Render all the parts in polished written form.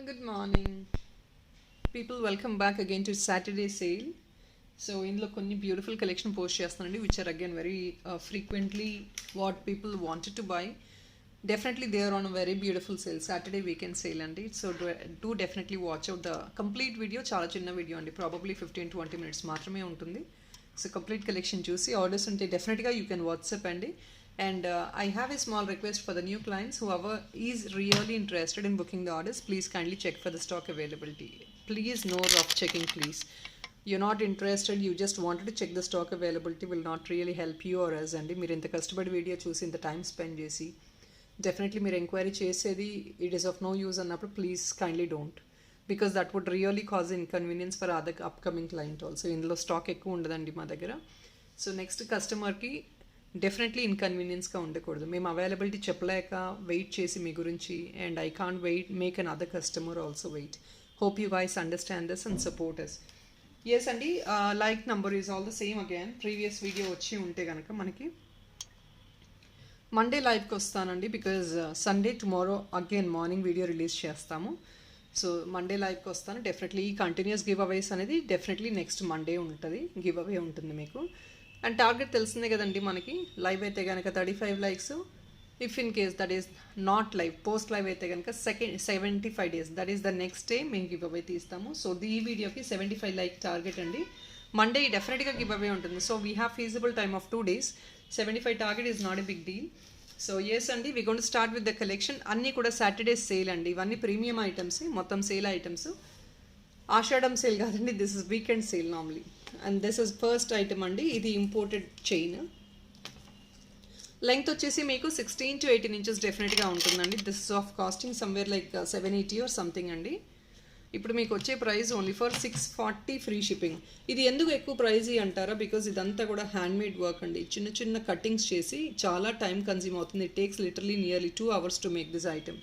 Good morning. People, welcome back again to Saturday sale. So ఇందులో కొన్ని beautiful collection post చేస్తానండి which are again very frequently what people wanted to buy. Definitely they are on a very beautiful sale, Saturday weekend sale అండి. So do definitely watch out the complete video. చాలా చిన్న video అండి, probably 15-20 minutes మాత్రమే ఉంటుంది. So complete collection చూసి orders ఉంటే డెఫినెట్గా you can WhatsApp అండి. And I have a small request for the new clients. Whoever is really interested in booking the orders, please kindly check for the stock availability. Please no rough checking, please. You're not interested, you just wanted to check the stock availability, will not really help you or us. And మీరు ఇంత కష్టపడి video చూసి ఇంత time spend చేసి definitely మీరు enquiry చేసేది it is of no use అన్నప్పుడు please kindly don't, because that would really cause inconvenience for other upcoming client also. ఇందులో స్టాక్ ఎక్కువ ఉండదండి మా దగ్గర. సో నెక్స్ట్ కస్టమర్కి డెఫినెట్లీ ఇన్కన్వీనియన్స్గా ఉండకూడదు. మేము అవైలబిలిటీ చెప్పలేక వెయిట్ చేసి మీ గురించి, and I can't wait make an other customer also wait. Hope you guys understand this and support us. Yes అండి, like number is all the same again. Previous video వచ్చి ఉంటే కనుక మనకి మండే లైవ్కి వస్తానండి, because Sunday tomorrow again morning video release చేస్తాము. So Monday లైవ్కి వస్తాను. డెఫినెట్లీ ఈ కంటిన్యూస్ గివ్ అవేస్ అనేది డెఫినెట్లీ నెక్స్ట్ మండే ఉంటుంది, గివ్ అవే ఉంటుంది మీకు. అండ్ టార్గెట్ తెలిసిందే కదండి మనకి. లైవ్ అయితే కనుక 35 likes. If in case that is not live, post live అయితే కనుక 75 days, that is the next day మేము గివ్ అవే తీస్తాము. సో ఈ వీడియోకి 75 like టార్గెట్ అండి. మండే డెఫినెట్గా గివ్ అవే ఉంటుంది. So we have feasible time of 2 days. 75 target is not a big deal. So yes అండి, we gonna start with the collection. అన్నీ కూడా సాటర్డే సేల్ అండి. ఇవన్నీ ప్రీమియం ఐటమ్స్, మొత్తం sale items. ఆషాఢం sale కాదండి, this is weekend sale normally. And this is first item అండి. ఇది imported chain. Length వచ్చేసి మీకు 16 to 18 inches డెఫినెట్గా ఉంటుందండి. This is of costing somewhere like 780 or something అండి. ఇప్పుడు మీకు వచ్చే price only for 640 free shipping. ఇది ఎందుకు ఎక్కువ ప్రైజ్ అంటారా? బికాజ్ ఇదంతా కూడా హ్యాండ్మేడ్ వర్క్ అండి. చిన్న చిన్న కటింగ్స్ చేసి చాలా టైం కన్జ్యూమ్ అవుతుంది. It takes literally nearly 2 hours to make this item.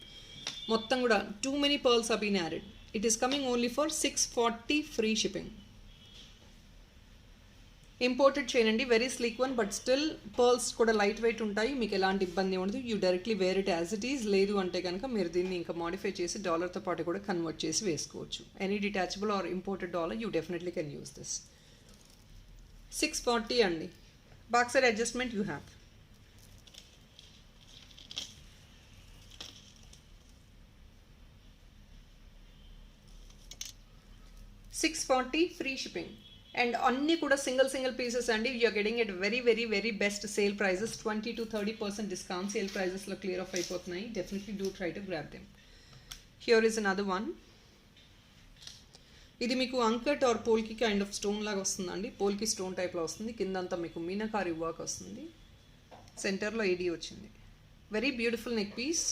మొత్తం కూడా too many pearls are been added. It is coming only for 640 free shipping. Imported చేయండి, very sleek one, but still pearls కూడా light weight ఉంటాయి. మీకు ఎలాంటి ఇబ్బంది ఉండదు. You directly wear it as it is. లేదు అంటే కనుక మీరు దీన్ని ఇంకా మాడిఫై చేసి డాలర్తో పాటు కూడా కన్వర్ట్ చేసి వేసుకోవచ్చు. Any detachable or imported dollar you definitely can use this. 640 అండి. Back side adjustment you have. $640 free shipping. And అన్నీ కూడా సింగిల్ పీసెస్ అండి. You're getting at very best sale prices. 20 to 30% discount sale ప్రైజెస్లో clear off అయిపోతున్నాయి. Definitely do try to grab them. Here is another one. ఇది మీకు uncut or polki kind of stone లాగా వస్తుందండి. పోల్కి stone టైప్లో వస్తుంది. కిందంతా మీకు మీనాకారి వర్క్ వస్తుంది. సెంటర్లో ఏడీ వచ్చింది. Very beautiful neck piece.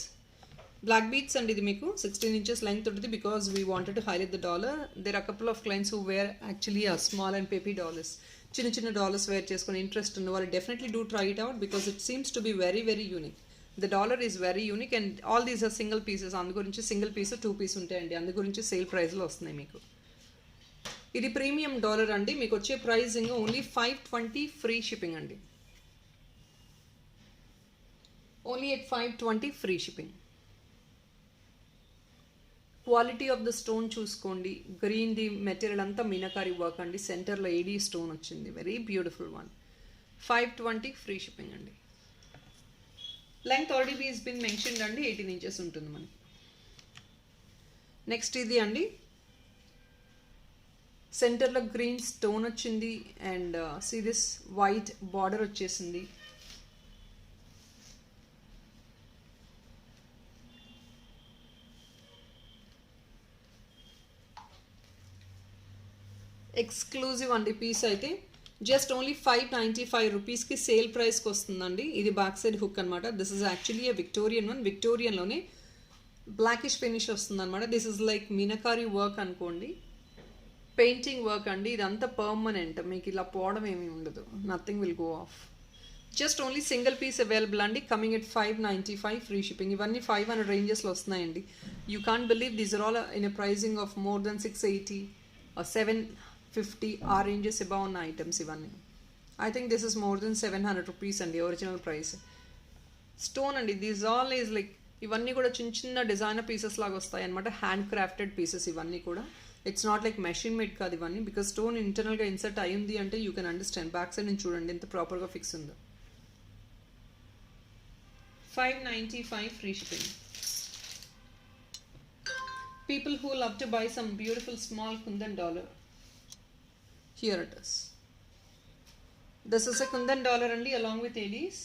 Black beads అండి. ఇది మీకు 16 inches లెంగ్త్ ఉంటుంది. Because we wanted to highlight the dollar. There are couple of clients who wear actually a small and peppy dollars. చిన్న డాలర్స్ వేర్ చేసుకుని interest ఉన్న వాళ్ళు definitely do try it out, because it seems to be very unique. The dollar is very unique and all these are single pieces. అందు గురించి single piece 2 piece ఉంటాయండి. అందు గురించి sale ప్రైస్లో వస్తున్నాయి మీకు. ఇది ప్రీమియం డాలర్ అండి. మీకు వచ్చే ప్రైజింగ్ ఓన్లీ 520 ఫ్రీ షిప్పింగ్ అండి. Only at 520 free shipping. Quality of the stone చూసుకోండి. గ్రీన్ ది మెటీరియల్ అంతా మీనాకారి వర్క్ అండి. సెంటర్లో ఏడీ స్టోన్ వచ్చింది. Very beautiful one. 520 free shipping అండి. Length already is been mentioned అండి. 18 inches ఉంటుంది మనకి. నెక్స్ట్ ఇది అండి. సెంటర్లో గ్రీన్ స్టోన్ వచ్చింది and see this white border వచ్చేసింది. ఎక్స్క్లూజివ్ అండి పీస్ అయితే. జస్ట్ ఓన్లీ 595 రూపీస్కి సేల్ ప్రైస్కి వస్తుందండి. ఇది బ్యాక్ సైడ్ హుక్ అనమాట. This is actually a Victorian one. విక్టోరియన్లోనే బ్లాకిష్ ఫినిష్ వస్తుంది అనమాట. This is like meenakari work అనుకోండి. పెయింటింగ్ వర్క్ అండి. ఇదంతా పర్మనెంట్. మీకు ఇలా పోవడం ఏమీ ఉండదు. Nothing will go off. Just only single piece available అండి. Coming at 595 free shipping. ఇవన్నీ 500 రేంజెస్లో వస్తున్నాయండి. You can't believe these are all in a pricing of more than 680 or 750 ఆ రేంజెస్ అబౌవ్ ఉన్న ఐటమ్స్ ఇవన్నీ. I think this is more than 700 rupees అండి original price. Stone అండి. This all is like ఇవన్నీ కూడా చిన్న చిన్న డిజైనర్ పీసెస్ లాగా వస్తాయి అనమాట, హ్యాండ్ క్రాఫ్టెడ్ పీసెస్ ఇవన్నీ కూడా. It's not like machine made కాదు ఇవన్నీ, బికాస్ స్టోన్ ఇంటర్నల్గా ఇన్సర్ట్ అయ్యింది అంటే you can understand. Back side నుంచి చూడండి ఎంత ప్రాపర్గా ఫిక్స్ ఉందో. 595 free shipping. People who love to buy some beautiful small kundan dollar, here it is. This is a kundan dollar only along with ADs.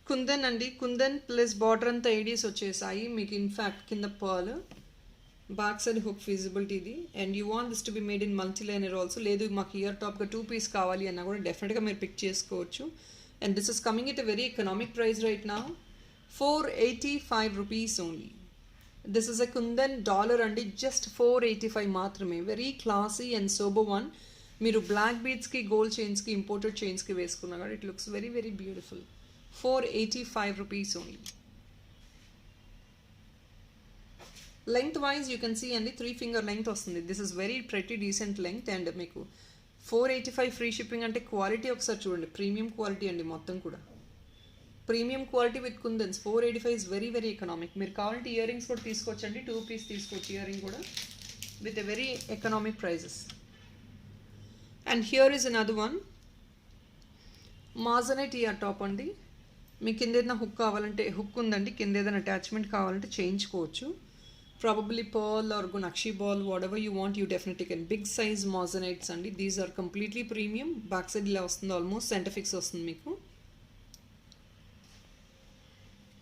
Kundan అండి, kundan plus border అంతా ADs వచ్చేసాయి మీకు. In fact కింద pearl, back side hook feasibility ఇది. And you want this to be made in multi liner also. లేదు మాకు year టాప్గా 2 piece కావాలి అన్నా కూడా డెఫినెట్గా మీరు పిక్ చేసుకోవచ్చు. And this is coming at a very economic price right now, 485 rupees only. This is a kundan dollar అండి, just 485 మాత్రమే. Very classy and sober one. మీరు బ్లాక్ బీడ్స్కి, గోల్డ్ చైన్స్కి, ఇంపోర్టెడ్ చైన్స్కి వేసుకున్నా కూడా it looks very very beautiful. 485 rupees only. Length wise you can see అండి 3 finger length వస్తుంది. This is very pretty decent length. and మీకు 485 free shipping అంటే quality ఒకసారి చూడండి, premium quality అండి మొత్తం కూడా. Premium quality with kundans. 485 is very very economic. మీరు కావాలంటే ఇయర్ రింగ్స్ కూడా తీసుకోవచ్చండి, 2 పీస్ తీసుకోవచ్చు ఇయర్ రింగ్ కూడా with a very economic prices. And here is another one, moissanite ear top అండి. మీకు కింద ఏదైనా హుక్ కావాలంటే హుక్ ఉందండి, కింద ఏదైనా అటాచ్మెంట్ కావాలంటే చేయించుకోవచ్చు. Probably pearl or nakshi ball, whatever you want you definitely can. Big size moissanites అండి, these are completely premium. Back side ఇలా వస్తుంది, ఆల్మోస్ట్ సెంటర్ ఫిక్స్ వస్తుంది మీకు.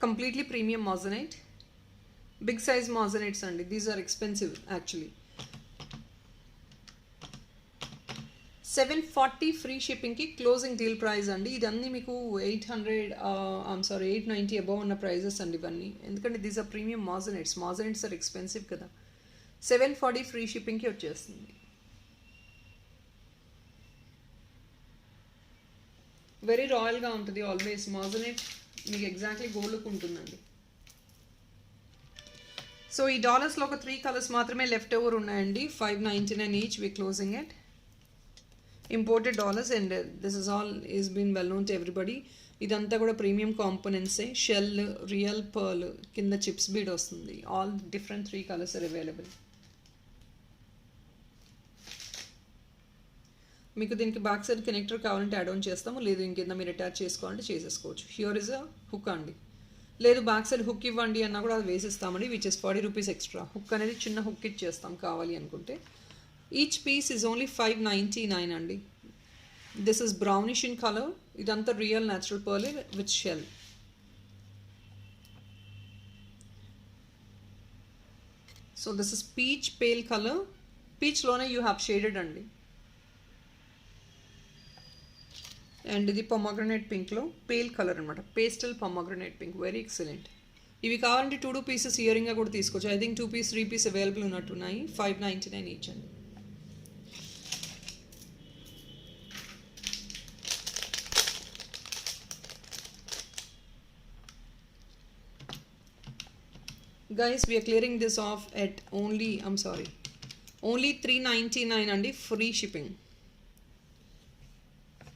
Completely premium moissanite, big size moissanites అండి. These are expensive actually. 740 free షిప్పింగ్కి closing deal price అండి. ఇదన్నీ మీకు 890 అబౌవ్ ఉన్న ప్రైజెస్ అండి ఇవన్నీ. ఎందుకంటే these are premium moissanites. Moissanites are expensive కదా. 740 ఫ్రీ షిప్పింగ్కి వచ్చేస్తుంది. వెరీ రాయల్గా ఉంటుంది ఆల్వేస్. మాజనైట్ మీకు ఎగ్జాక్ట్లీ గోల్డ్ లుక్ ఉంటుందండి. సో ఈ డాలర్స్లో ఒక 3 కలర్స్ మాత్రమే లెఫ్ట్ ఓవర్ ఉన్నాయండి. 599 each we closing it. Imported dollars and this is all is been well known to everybody. ఇదంతా కూడా ప్రీమియం కాంపోనెంట్సే. షెల్, రియల్ పర్ల్, కింద చిప్స్ బీడ్ వస్తుంది. All different 3 colours are available. మీకు దీనికి బ్యాక్ సైడ్ కనెక్టర్ కావాలంటే add on చేస్తాము, లేదు ఇంకేదైనా మీరు అటాచ్ చేసుకోవాలంటే చేసేసుకోవచ్చు. హియర్ ఇస్ అ హుక్ అండి. లేదు బ్యాక్ సైడ్ హుక్ ఇవ్వండి అన్నా కూడా అది వేసిస్తామండి, which is 40 rupees extra. Hook అనేది చిన్న హుక్ ఇచ్చేస్తాం కావాలి అనుకుంటే. ఈచ్ పీస్ ఈజ్ ఓన్లీ 599 అండి. This is brownish in colour. ఇదంతా real natural pearl with shell. So this is peach pale colour. పీచ్లోనే యూ హ్యావ్ షేడెడ్ అండి. అండ్ ఇది పొమగ్రనేట్ పింక్లో పేల్ కలర్ అనమాట, pastel pomegranate pink. Very excellent. ఇవి కావాలంటే 2 pieces ఇయరింగ్గా కూడా తీసుకోవచ్చు. I think 2 piece 3 piece available ఉన్నట్టున్నాయి. 599 ఈచ్ అండి. Guys, we are clearing this off at only 399 అండి, ఫ్రీ షిప్పింగ్.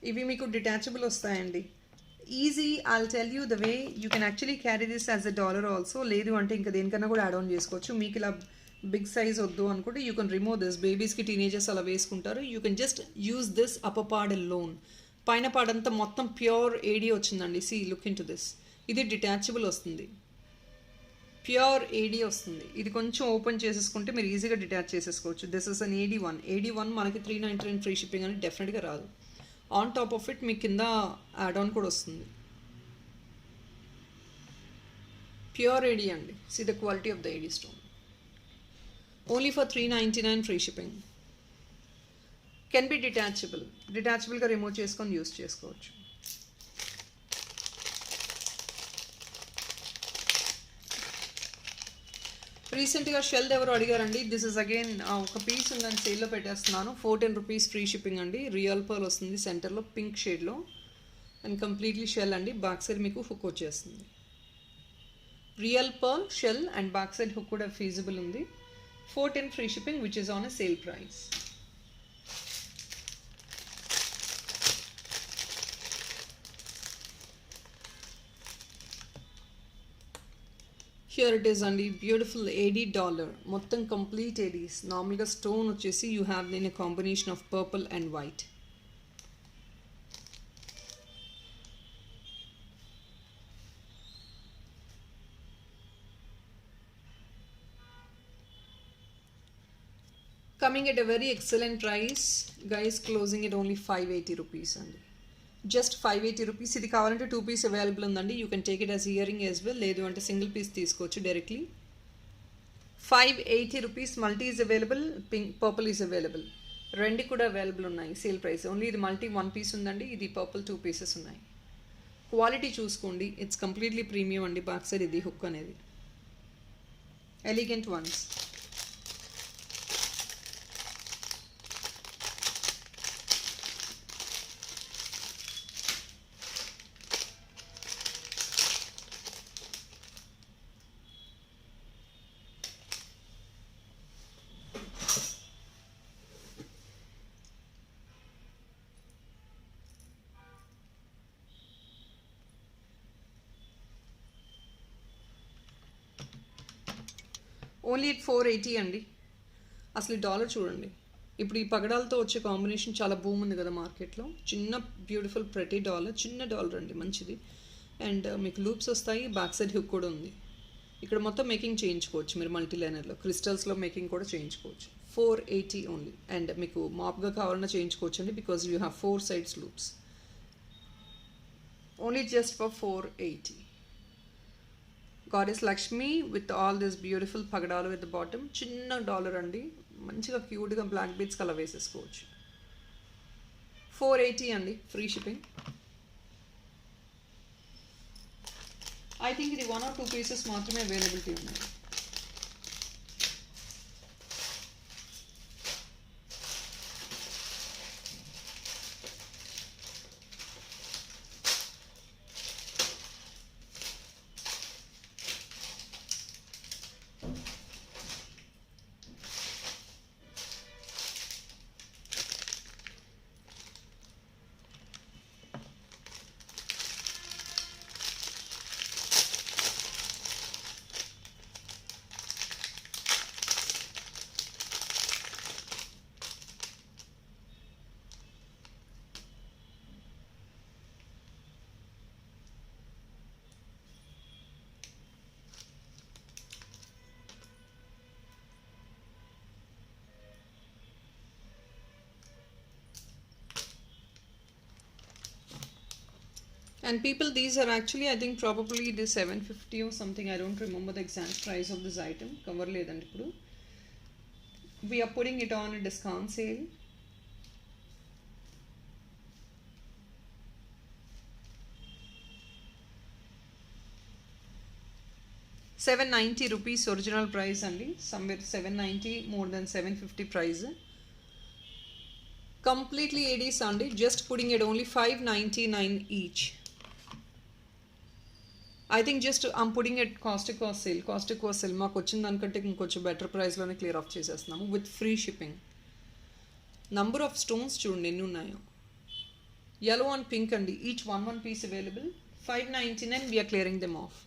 ఇవి మీకు డిటాచబుల్ వస్తాయండి. Easy. I'll tell you the way you can actually carry this as a dollar also. లేదు అంటే ఇంకా దేనికన్నా కూడా యాడ్ ఆన్ చేసుకోవచ్చు. మీకు ఇలా బిగ్ సైజ్ వద్దు అనుకుంటే యూ కెన్ రిమూవ్ దిస్. బేబీస్కి, టీనేజర్స్ అలా వేసుకుంటారు. You can just use this upper part alone. పైన పాడంతా మొత్తం ప్యూర్ ఏడీ వచ్చిందండి. See look in to this. ఇది డిటాచబుల్ వస్తుంది, ప్యూర్ ఏడీ వస్తుంది. ఇది కొంచెం ఓపెన్ చేసేసుకుంటే మీరు ఈజీగా డిటాచ్ చేసేసుకోవచ్చు. This is an AD1. AD1 మనకి 399 ఫ్రీ షిప్పింగ్ అని డెఫినెట్గా రాదు. ఆన్ టాప్ ఆఫ్ ఇట్ మీ కింద యాడ్ ఆన్ కూడా వస్తుంది. ప్యూర్ ఏడీ అండి. See the quality of the AD stone. Only for 399 free shipping. Can be detachable. డిటాచబుల్గా రిమూవ్ చేసుకొని యూస్ చేసుకోవచ్చు. రీసెంట్గా షెల్ ఎవరు అడిగారండి. దిస్ ఇస్ అగైన్ ఒక పీస్ ఉందని సేల్లో పెట్టేస్తున్నాను. 410 రూపీస్ ఫ్రీ షిప్పింగ్ అండి. రియల్ పర్ల్ వస్తుంది సెంటర్లో పింక్ షేడ్లో అండ్ కంప్లీట్లీ షెల్ అండి. బ్యాక్ సైడ్ మీకు హుక్ వచ్చేస్తుంది. Real pearl, shell and back side hook కూడా ఫీజిబుల్ ఉంది. 410 free shipping which is on a sale price. Here it is అండి, బ్యూటిఫుల్ ఏడీ డాలర్, మొత్తం కంప్లీట్ ఏడీస్. నార్మల్గా stone వచ్చేసి you have దీని combination of purple and white. Coming at a very excellent price, guys, closing at only 580 rupees అండి. Just 580 rupees. ఇది కావాలంటే 2 piece available ఉందండి. You can take it as ear ring as well, లేదు అంటే single piece తీసుకోవచ్చు directly. 580 rupees. Multi is available, pink purple is available, రెండు కూడా available ఉన్నాయి సేల్ ప్రైస్. ఓన్లీ ఇది మల్టీ 1 పీస్ ఉందండి, ఇది పర్పుల్ 2 పీసెస్ ఉన్నాయి. క్వాలిటీ చూసుకోండి, ఇట్స్ కంప్లీట్లీ ప్రీమియం అండి. బ్యాక్ సైడ్ ఇది హుక్ అనేది ఎలిగెంట్ వన్స్. ఓన్లీ ఎట్ 480 అండి. అసలు డాలర్ చూడండి, ఇప్పుడు ఈ పగడాలతో వచ్చే కాంబినేషన్ చాలా బూమ్ ఉంది కదా మార్కెట్లో. చిన్న బ్యూటిఫుల్ ప్రతి డాలర్, చిన్న డాలర్ అండి, మంచిది. అండ్ మీకు లూప్స్ వస్తాయి, బ్యాక్ సైడ్ హుక్ కూడా ఉంది. ఇక్కడ మొత్తం మేకింగ్ చేయించుకోవచ్చు మీరు మల్టీ లైనర్లో, క్రిస్టల్స్లో మేకింగ్ కూడా చేయించుకోవచ్చు. 480 ఓన్లీ. అండ్ మీకు మాప్గా కావాలన్నా చేయించుకోవచ్చు అండి, because you have 4 sides loops. Only just for 480. Goddess Lakshmi with all this beautiful pagadalu at the bottom. చిన్న డాలర్ అండి, మంచిగా క్యూట్గా బ్లాక్ బీడ్స్ కలర్ వేసేసుకోవచ్చు. 480 అండి, ఫ్రీ షిప్పింగ్. ఐ థింక్ ఇది 1 or 2 పీసెస్ మాత్రమే అవైలబిలిటీ ఉన్నాయి. And people, these are actually, I think probably it is 750 or something. I don't remember the exact price of this item. Cover ledandi ippudu. We are putting it on a discount sale. ₹790 original price andi. Somewhere 790, more than 750 price. Completely ADs andi. Just putting it only 599 each. I think just I'm putting at cost ఎక్కువ sale. మాకు వచ్చిన దానికంటే ఇంకొంచెం better ప్రైస్లోనే clear off చేసేస్తున్నాము with free shipping. Number of stones చూడండి ఎన్ని ఉన్నాయో. yellow and pink అండి, each 1 piece available. 599 we are clearing them off.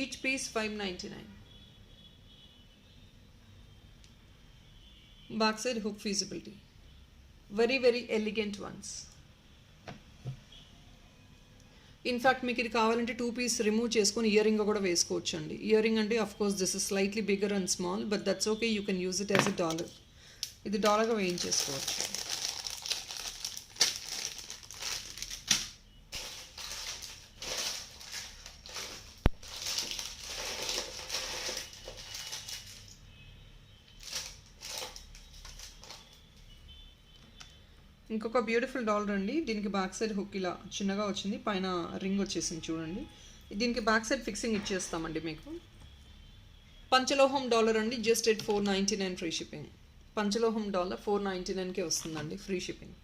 Each piece 599. Back side hook feasibility, very very elegant ones. In fact మీకు ఇది కావాలంటే 2 పీస్ రిమూవ్ చేసుకొని ear ring కూడా వేసుకోవచ్చు అండి. ఇయర్ రింగ్ అంటే of course this is slightly bigger and small, but that's okay, you can use it as a dollar. ఇది డాలర్గా వేయించేసుకోవచ్చు. ఇంకొక బ్యూటిఫుల్ డాలర్ అండి, దీనికి బ్యాక్ సైడ్ హుక్ ఇలా చిన్నగా వచ్చింది, పైన రింగ్ వచ్చేసింది చూడండి. దీనికి బ్యాక్ సైడ్ ఫిక్సింగ్ ఇచ్చేస్తామండి మీకు. పంచలోహం డాలర్ అండి, జస్ట్ ఎట్ 499 ఫ్రీ షిప్పింగ్. పంచలోహం డాలర్ 499కే వస్తుందండి, free shipping.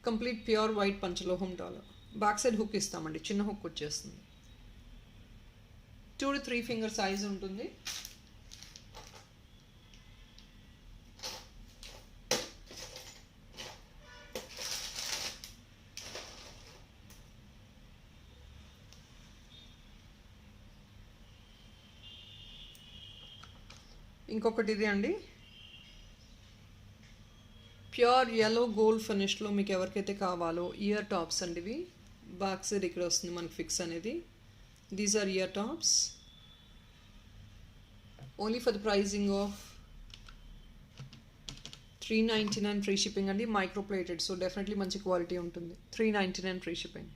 Complete pure white పంచలోహం డాలర్. బ్యాక్ సైడ్ హుక్ ఇస్తామండి, చిన్న హుక్ వచ్చేస్తుంది. 2 to 3 ఫింగర్ సైజ్ ఉంటుంది. ఇంకొకటి ఇది అండి, ప్యూర్ yellow గోల్డ్ ఫినిష్లో మీకు ఎవరికైతే కావాలో ఇయర్ టాప్స్ అండి ఇవి. బ్యాక్ సైడ్ ఇక్కడ వస్తుంది మనకి ఫిక్స్ అనేది. These are ear tops only for the pricing of $399 free shipping అండి. మైక్రో ప్లేటెడ్, సో డెఫినెట్లీ మంచి క్వాలిటీ ఉంటుంది. $399 free shipping.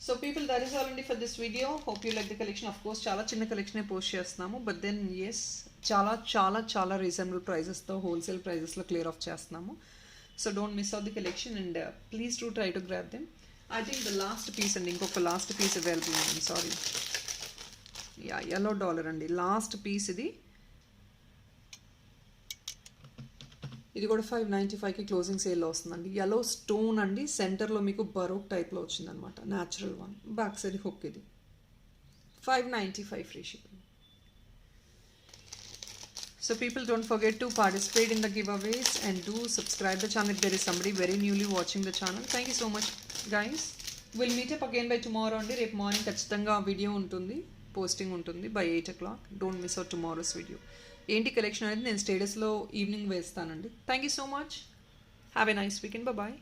So people, that is all అండి for this video. Hope you like the collection. Of course చాలా చిన్న కలెక్షనే post చేస్తున్నాము, but then as చాలా చాలా చాలా రీజనబుల్ ప్రైజెస్తో హోల్సేల్ ప్రైజెస్లో క్లియర్ ఆఫ్ చేస్తున్నాము. So don't miss out the collection and please to try to grab them. I think the last piece అండి, ఇంకొక లాస్ట్ పీస్ అవైలబుల్ ఉంది. Sorry, yeah $. అండి లాస్ట్ పీస్ ఇది. ఇది కూడా 595కి క్లోజింగ్ సేల్లో వస్తుందండి. yellow స్టోన్ అండి, సెంటర్లో మీకు బరోక్ టైప్లో వచ్చిందనమాట, natural one. Back side hook ఇది. 595 free shipping. So people, don't forget to participate in the giveaways and do subscribe the channel if there is somebody very newly watching the channel. Thank you so much guys. We'll meet up again by tomorrow అండి. రేపు morning ఖచ్చితంగా video ఉంటుంది, posting ఉంటుంది by 8 o'clock. Don't miss out tomorrow's video. ఏంటి collection అనేది నేను స్టేటస్లో evening వేస్తానండి. Thank you so much. Have a nice weekend. Bye.